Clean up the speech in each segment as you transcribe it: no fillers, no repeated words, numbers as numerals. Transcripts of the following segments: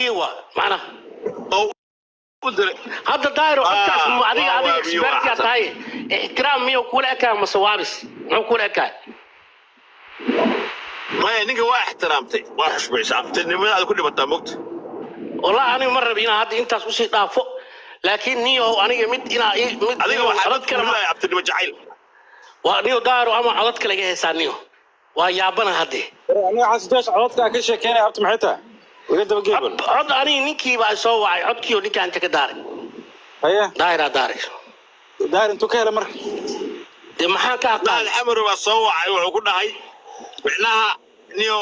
ايوه معناها او قدر هذا دايرو أكاس معدي هذه waa إكسبرت يا تاي احترام مية وكل أكا مصوابس مو كل أكا ما ninka waa ixtiraamtay waa xushmaysa aftinimada ku dhibataa mogta والله أنا مرة بينا هذه أنت سوسي دافو لكن نيو أنا مد إنا مد adiga waxaa dad kale ma aftinimo jacayl ونيو دايرو أما عضت كلا جه سانيو ويابنا هذه أنا حاسس عودك كل شيء كان عبت محيطها وقد بجيبن عض أنا نيكي بسوي عض كيو نيكي أنت كداري هيا دايرة داري داير أنتو كهلا مرك دي محل لا كاقال الxamar waa soo wacay wuxuu ku dhahay micnaha niyo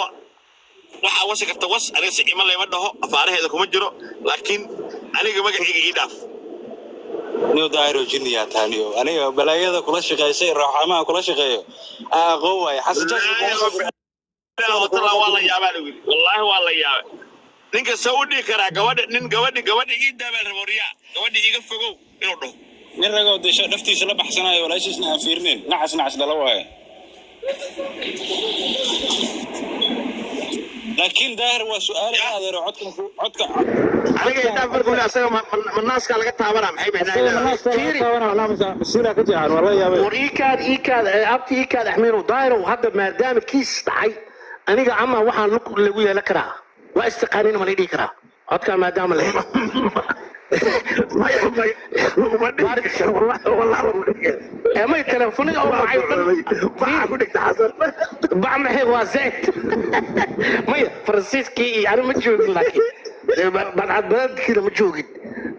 waxa wasi karta was aniga si ima leema dhaho afaaraheeda kuma jiro laakiin aniga magacayga ii dhaaf نيو دايرو جنيا تانيو أنا بلايا كل شيء شيء راح ما كل شيء قوة حاسس والله waa la yaabaa lagu yiri wallahi waa la yaabaa ninka saudi kara gabadha ii daabal raboriya gabadha iga fogow inuu dhaho من رجع ودش نفتي سلا بحسنا ولا شيء اسمه فيرنين نعس دلوه لكن داير وسؤال هذا عدك aniga inta farqu la asaga manaaska laga taabanaa maxay bixinayaan فيري لا مسؤولة كتير والله يا إيكاد أبتي إيكاد أحمله دايرو هذا ما دام كيس تعي أنا جا عما واحد اللي ويا لكرا واستقارين ما ليدي كرا هذا ما دام له ما التلفون أو معي ما أقول لك تحصل بعمل هيك وزيت ما فرنسيسكي يعني متجوج لكن بعد بلد كده متجوج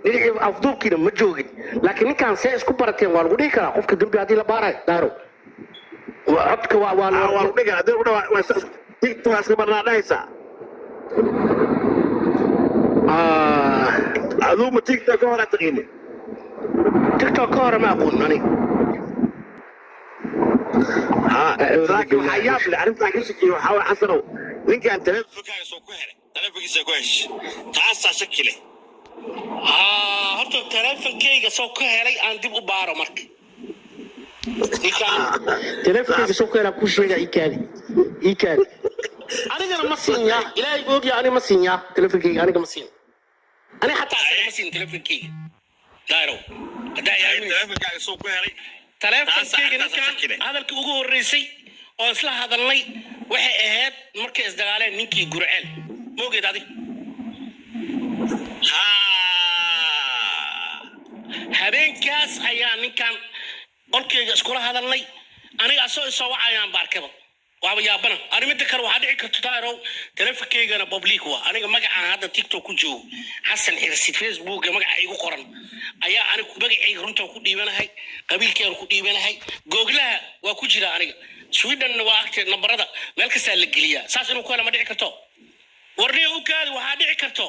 نيجي أفضل كده متجوج لكن كان سيس كبرتين والودي كلا قف كده بيادي لبارة دارو وعدك والودي كلا دارو تيك تواسك برنامجها أدوم تيك توك ولا تغيني تيك توك هذا ما أقول أنا لكن حياب اللي عرفت لك شيء وحاول حصلوا لينك أنت تلفك سوكوهر تلفك سوكوهش تعصى شكله هرتو تلفن كيجا سوكوهر أنا دب أبارو مرك تلفن كيجا سوكوهر أكون شوية إيكالي أنا جانا مسينيا إلهي بوجي أنا مسينيا تلفن كيجا أنا مسين أنا حتى أصلا مسين تلفن كيجا دايرو تلفك سوكوهر تلفن كيجا هذا الكوجو الرئيسي وأصلا هذا اللي وحي أهد مركز دجالين نيكي جرعل موجود هذه habeenkaas ayaa ninkan qolkeyga iskula hadalnay aniga asoo isoo wacayaan baarkaba waaba yaabana arrimada kale waxaa dhici karta daairo telefonkeygana public waa aniga magacaan hadda tiktok ku joogo xasan xirsi facebook magaca igu qoran ayaa anigu magacayga runta ku dhiibanahay qabiilkeena ku dhiibanahay googlaha waa ku jira aniga sweden waa agteed nambarada meel kasta la geliyaa saas inuu ku hela ma dhici karto warniga u kaadi waxaa dhici karto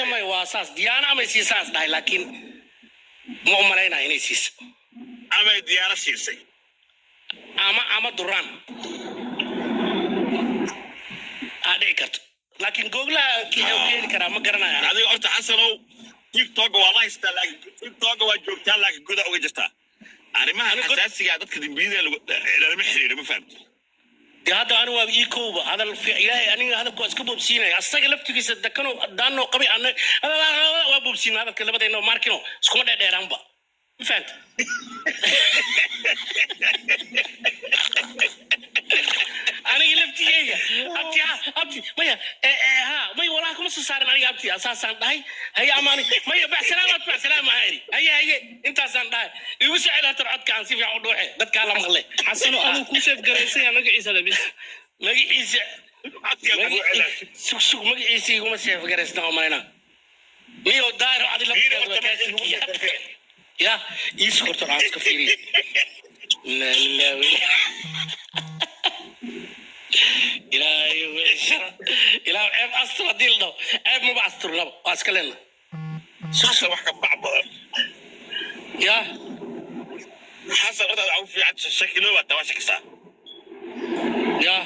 maya waa saas diyaana ama siisaas dhahay laakiin ma u malaynaa inay siisa ama diyaana siisay ama duraan dhici karto laakiin googlaha keeni karaa ma garanaya adiga horta xasanow tiktok waa la haystaa laakiin tiktok waa joogtaa laakiin gudaha uga jirtaa arrimaha asaasiga dadka dambiyada lama xiriiro ma fahamto dee hadda anigu waa ii kooba hadal ilaahay aniga hadalku waa iska boobsiinaya asaga laftigiisa dakano daanoo qabi ana waa boobsiina hadalka labadeenno markino iskuma dheerdheeraanba ma fahamta aniga laftigeyga abti maya maya walaa kuma soo saarin aniga abti asaasaan dhahay haya amaani maya baxsalaam ahayri haye intaasaan dhahay igu socda tarcadka aan si fiican u dhuuxe dadkaa la maqle xasano anuu ku seef garaysay magaciisa labis magaciisa sug magaciisa iguma seef garaysna oo malayna miyo daaro adi lafteeda ya ii sokorto aan iska fiiriyo إلى عيب أستر ديل ده عيب مو بأستر لا أسكلنا حسن وحكا بعض يا حسن قد أعوف في عد الشكل هو التواشك سا يا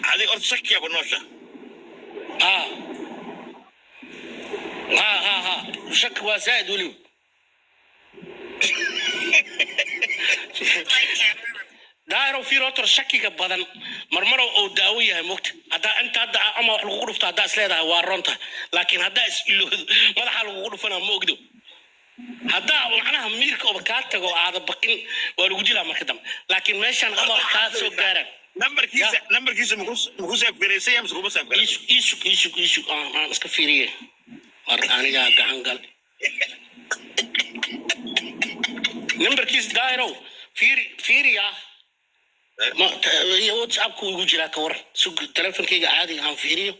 هذه قرد شك يا أبو نوشة شك وزايد ولي دايرو في روتر شكي بدن مرمرو او داويه موقت hadda inta hadda ama wax lagu dhufto hadda isleedahay waa ronta laakiin hadda isilo madaxa lagu dhufana ma ogdo hadda macnaha miirka oo ka tago aad baqin waa lagu dilaa marka dambe laakiin meeshan ama wax ka soo gaaran nambarkiisa muku saafgareysay ama kuma saafgareysay isu aan iska fiiriyay mar aniga gacan gal nambarkiisa daayro fiiriya ما واتساب كو يجي لك ور سوق تلفون كي عادي عم فيريو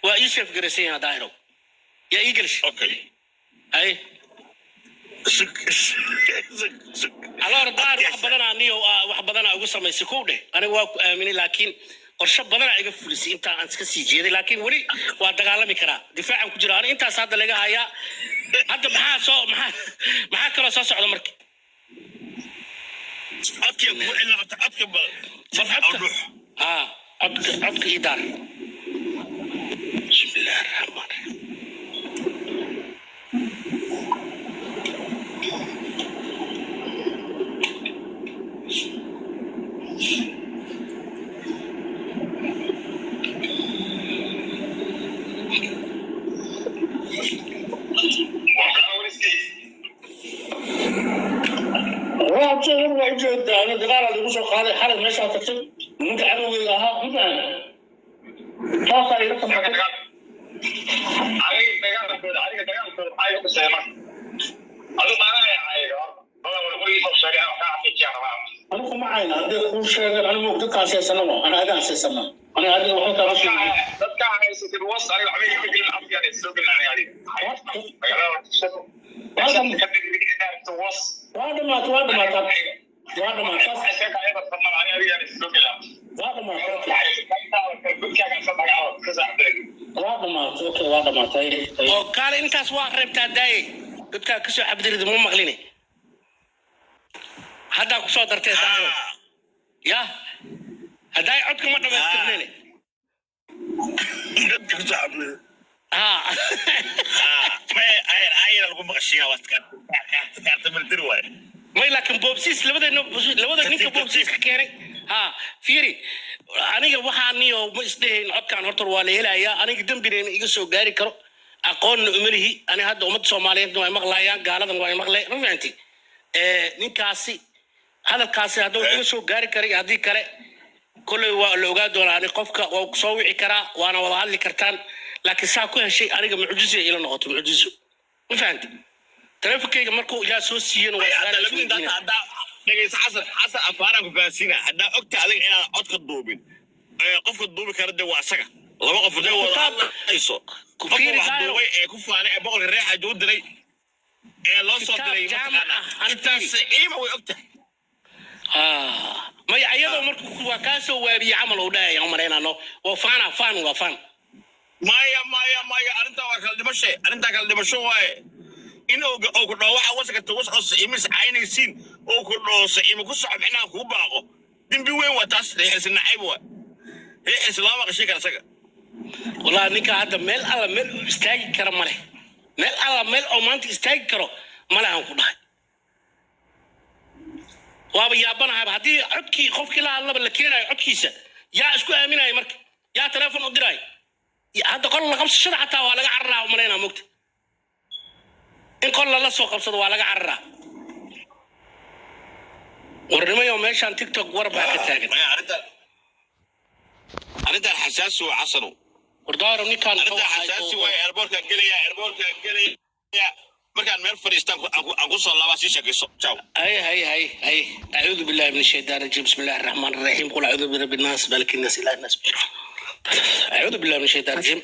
ويوسف جرسين دايرو يا ايجلش اوكي اي على ردار wax badan aniyo wax badan ugu sameysay koodhe aniga waa ku aaminay laakiin qorshe badan iga fulisay inta aan iska sii jeeday laakiin wali waa dagaalami karaa difaacan ku jira aniga intaas hadda laga haya hadda maxaa kala soo socda markii أبكي أقول إلا أبكي أروح أبكي إدار بسم الله الرحمن الرحيم أنا دقال اللي بوصل قاضي حرب ماشي هتكتب أنت عروي ها أنت خلاص هاي رقم حاجة علي دقال كده علي دقال كده هاي بس يا مان أنا ما أنا هاي والله بقول لي صار أنا في الجامعة أنا كم معانا عندي كل شيء أنا موجود كاسة سنة أنا هذا أساس سنة أنا هذا واحد راسي تذكر هاي ستة وصل على العميل يقول الأفضل يعني السوق العالي هذا ما تواد ما تاب هذا ما تاب هذا ما تاي وقال انت اسوا قربت داي dadka ka soo xabdirid ma maqlini hada ku soo dartay daaro ya haday codka ma dhameystirneen dadka ku soo xabdirid ما أي لو مقشيها واتكلم كارت من الدروة ما لكن بوبسيس لبدا نيك بوبسيس كيري ها فيري aniga waxaaniyo ma isdheyn codkan horta waa la helayaa aniga dambireen iga soo gaari karo aqoon umalihi ani hadda umad Soomaaliyeed way maqlayaan gaaladan way maqlay rufanti ninkaasi hadalkaasi hadda iga soo gaari karo hadii kale kulay waa la ogaa doonaa qofka oo soo wici kara waana wada hadli kartaan laakiin saa ku heshay aniga mucjiso ila noqoto mucjiso ma fahanti taleefankayga markuu ila soo siiyeen waa hadda labadii dad hadda dhageysa xasan afaaran ku faasina hadda ogta adiga inaan codka duubin qofka duubi kara de waa asaga laba qof de wada hadlayso ku fiiri duubay ku faanay boqol reexa joog diray loo soo diray intaas iima way ogta ما يعيدوا مركو وكاسو وابي عملوا ده يا عمرنا نو وفان مايا أنت كل دمشة واي إنه أو كنا واحد وسك توصل إيمس عيني سين أو كنا سئيم كوسع معنا كوباقو دين بيوين وتاس ليه سن عيبوا هي إسلام كشيء كذا سك والله نيك هذا مل على مل استاج كرم مله مل على مل أو ما أنت استاج كرو مله هم كلها وابي يابنا هذه عدكي خوف كلا الله بالكينا عدكيسة يا اسكو امين اي مرك يا تليفون ادراي هذا قال لك 5 شهور حتى waa laga carraa umaleyna mugta in qol la soo qabsado waa laga carraa warnimayo meeshan TikTok war baa ka taagan arinta xasaasi waa casano wardaaro ninkan arinta xasaasi waa airportka gelaya markaan meel fariistaan aan ku soo laabaa si shaqeyso ciao هاي اعوذ بالله من الشيطان الرجيم بسم الله الرحمن الرحيم قل اعوذ برب الناس مالك الناس اله الناس اعوذ بالله من الشيطان الرجيم